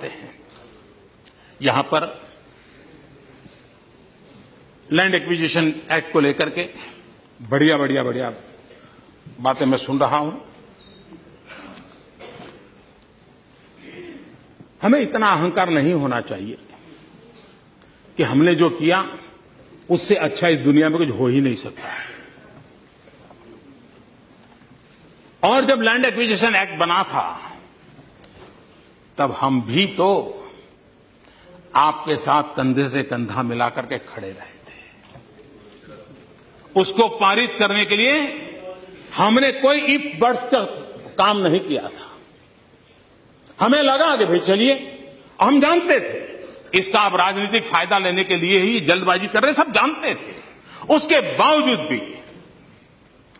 चाहते हैं। यहां पर लैंड एक्विजिशन एक्ट को लेकर के बढ़िया बातें मैं सुन रहा हूं। हमें इतना अहंकार नहीं होना चाहिए कि हमने जो किया उससे अच्छा इस दुनिया में कुछ हो ही नहीं सकता। और जब लैंड एक्विजिशन एक्ट बना था तब हम भी तो आपके साथ कंधे से कंधा मिलाकर के खड़े रहे थे। उसको पारित करने के लिए हमने कोई इफ बट्स का काम नहीं किया था। हमें लगा कि भाई चलिए, हम जानते थे इसका आप राजनीतिक फायदा लेने के लिए ही जल्दबाजी कर रहे, सब जानते थे। उसके बावजूद भी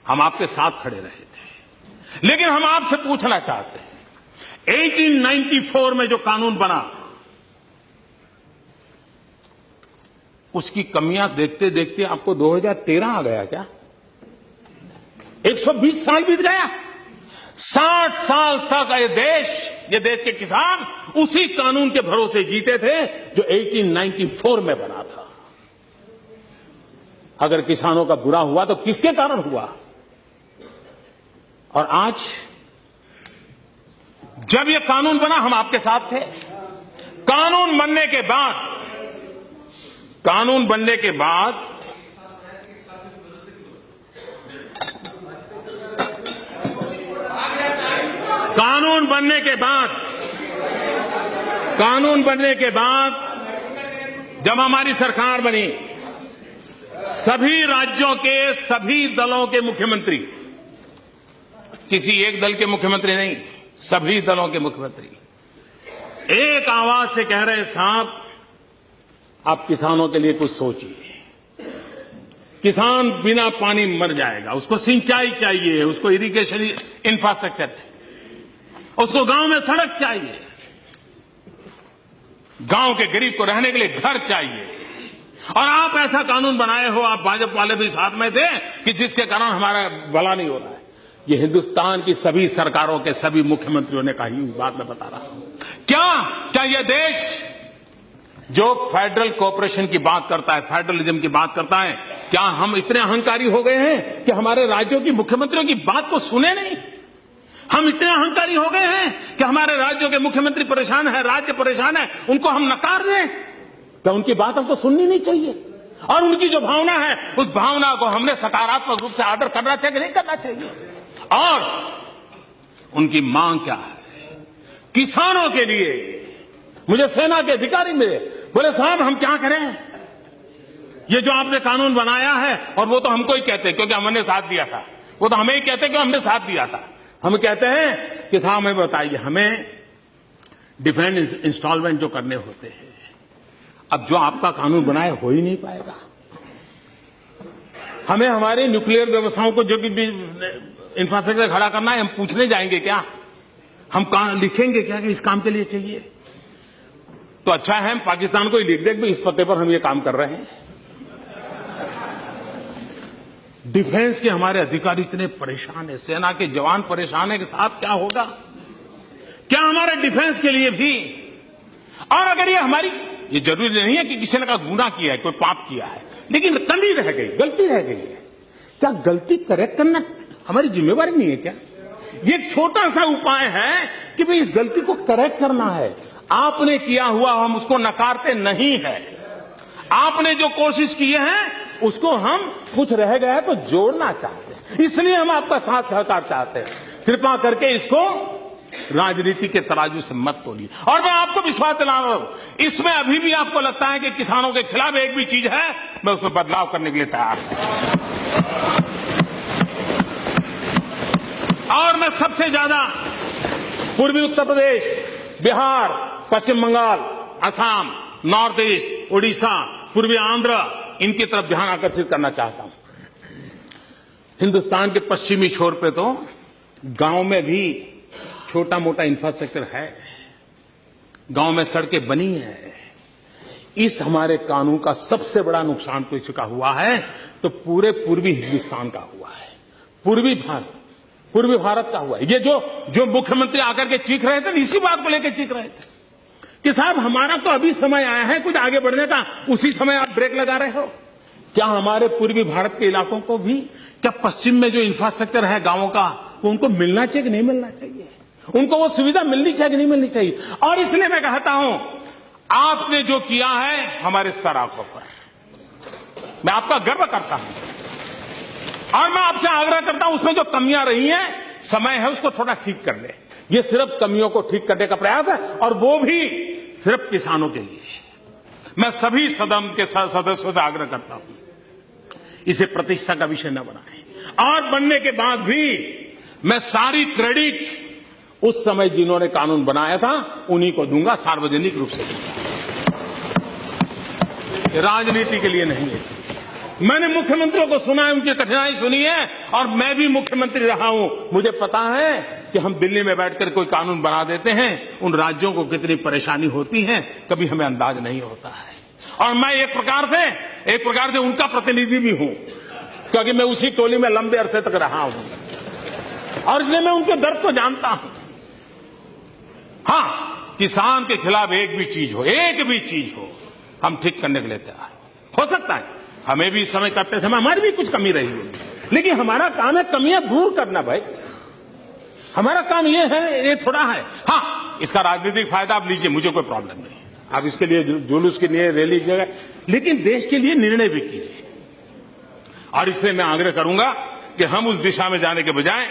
हम आपके साथ खड़े रहे थे। लेकिन हम आपसे पूछना चाहते हैं, 1894 में जो कानून बना उसकी कमियां देखते देखते आपको 2013 आ गया क्या? 120 साल बीत गया। 60 साल तक ये देश के किसान उसी कानून के भरोसे जीते थे जो 1894 में बना था। अगर किसानों का बुरा हुआ तो किसके कारण हुआ? और आज जब ये कानून बना हम आपके साथ थे। कानून बनने के बाद कानून बनने के बाद जब हमारी सरकार बनी, सभी राज्यों के सभी दलों के मुख्यमंत्री, किसी एक दल के मुख्यमंत्री नहीं, सभी दलों के मुख्यमंत्री एक आवाज से कह रहे, साहब आप किसानों के लिए कुछ सोचिए। किसान बिना पानी मर जाएगा, उसको सिंचाई चाहिए, उसको इरिगेशन इंफ्रास्ट्रक्चर चाहिए, उसको गांव में सड़क चाहिए, गांव के गरीब को रहने के लिए घर चाहिए। और आप ऐसा कानून बनाए हो, आप भाजपा वाले भी साथ में थे, कि जिसके कारण हमारा भला नहीं हो रहा है। ये हिंदुस्तान की सभी सरकारों के सभी मुख्यमंत्रियों ने कही हुई बात मैं बता रहा हूं। क्या ये देश जो फेडरल कोऑपरेशन की बात करता है, फेडरलिज्म की बात करता है, क्या हम इतने अहंकारी हो गए हैं कि हमारे राज्यों की मुख्यमंत्रियों की बात को सुने नहीं? हम इतने अहंकारी हो गए हैं कि हमारे राज्यों के मुख्यमंत्री परेशान है, राज्य परेशान है, उनको हम नकार दें? क्या उनकी बात हमको सुननी नहीं चाहिए? और उनकी जो भावना है, उस भावना को हमने सकारात्मक रूप से आदर करना चाहिए, नहीं करना चाहिए? और उनकी मांग क्या है? किसानों के लिए मुझे सेना के अधिकारी मिले, बोले साहब हम क्या करें, ये जो आपने कानून बनाया है, और वो तो हमको ही कहते क्योंकि हमने साथ दिया था, वो तो हमें ही कहते कि हमने साथ दिया था। हम कहते हैं कि साहब हमें बताइए, हमें डिफेंस इंस्टॉलमेंट जो करने होते हैं, अब जो आपका कानून बनाए हो ही नहीं पाएगा। हमें हमारी न्यूक्लियर व्यवस्थाओं को जो भी इंफ्रास्ट्रक्चर खड़ा करना है, हम पूछने जाएंगे क्या? हम लिखेंगे क्या कि इस काम के लिए चाहिए? तो अच्छा है हम पाकिस्तान को ही लिख दें कि इस पते पर हम ये काम कर रहे हैं। डिफेंस के हमारे अधिकारी इतने परेशान है, सेना के जवान परेशान है कि साहब क्या होगा? क्या हमारे डिफेंस के लिए भी? और अगर ये जरूरी नहीं है कि किसी ने का गुनाह किया है, कोई पाप किया है, लेकिन कमी रह गई, गलती रह गई है, क्या गलती करेक्ट करना हमारी जिम्मेवारी नहीं है क्या? ये एक छोटा सा उपाय है कि भाई इस गलती को करेक्ट करना है। आपने किया हुआ हम उसको नकारते नहीं है। आपने जो कोशिश की है उसको हम कुछ रह गया है तो जोड़ना चाहते हैं, इसलिए हम आपका साथ सहकार चाहते हैं। कृपा करके इसको राजनीति के तराजू से मत तोलिए। और मैं आपको विश्वास दिला रहा हूं, इसमें अभी भी आपको लगता है कि किसानों के खिलाफ एक भी चीज है, मैं उसमें बदलाव करने के लिए तैयार हूं। और मैं सबसे ज्यादा पूर्वी उत्तर प्रदेश, बिहार, पश्चिम बंगाल, असम, नॉर्थ ईस्ट, उड़ीसा, पूर्वी आंध्र, इनकी तरफ ध्यान आकर्षित करना चाहता हूं। हिंदुस्तान के पश्चिमी छोर पे तो गांव में भी छोटा मोटा इंफ्रास्ट्रक्चर है, गांव में सड़कें बनी है। इस हमारे कानून का सबसे बड़ा नुकसान तो इसका हुआ है तो पूरे पूर्वी हिंदुस्तान का हुआ है, पूर्वी भारत का हुआ है। ये जो मुख्यमंत्री आकर के चीख रहे थे, इसी बात को लेकर चीख रहे थे कि साहब हमारा तो अभी समय आया है कुछ आगे बढ़ने का, उसी समय आप ब्रेक लगा रहे हो। क्या हमारे पूर्वी भारत के इलाकों को भी, क्या पश्चिम में जो इंफ्रास्ट्रक्चर है गांवों का, वो उनको मिलना चाहिए कि नहीं मिलना चाहिए? उनको वो सुविधा मिलनी चाहिए कि नहीं मिलनी चाहिए? और इसलिए मैं कहता हूं, आपने जो किया है हमारे सर आंखों पर, मैं आपका गर्व करता हूं और मैं आपसे आग्रह करता हूं उसमें जो कमियां रही हैं, समय है उसको थोड़ा ठीक कर ले। ये सिर्फ कमियों को ठीक करने का प्रयास है और वो भी सिर्फ किसानों के लिए। मैं सभी सदन के सदस्यों से आग्रह करता हूं, इसे प्रतिष्ठा का विषय न बनाएं और बनने के बाद भी मैं सारी क्रेडिट उस समय जिन्होंने कानून बनाया था उन्हीं को दूंगा, सार्वजनिक रूप से दूंगा, राजनीति के लिए नहीं है। मैंने मुख्यमंत्रियों को सुना है, उनकी कठिनाई सुनी है और मैं भी मुख्यमंत्री रहा हूं। मुझे पता है कि हम दिल्ली में बैठकर कोई कानून बना देते हैं, उन राज्यों को कितनी परेशानी होती है कभी हमें अंदाज नहीं होता है। और मैं एक प्रकार से उनका प्रतिनिधि भी हूं, क्योंकि मैं उसी टोली में लंबे अरसे तक रहा हूं और इसलिए मैं उनके दर्द को जानता हूं। हां, किसान के खिलाफ एक भी चीज हो हम ठीक करने के लिए तैयार हो सकता है हमें भी समय करते समय हमारी भी कुछ कमी रही होगी, लेकिन हमारा काम है कमियां दूर करना। भाई हमारा काम ये है, ये थोड़ा है। हां, इसका राजनीतिक फायदा आप लीजिए, मुझे कोई प्रॉब्लम नहीं, आप इसके लिए जुलूस के लिए रैली लीजिएगा, लेकिन देश के लिए निर्णय भी कीजिए। और इसलिए मैं आग्रह करूंगा कि हम उस दिशा में जाने के बजाय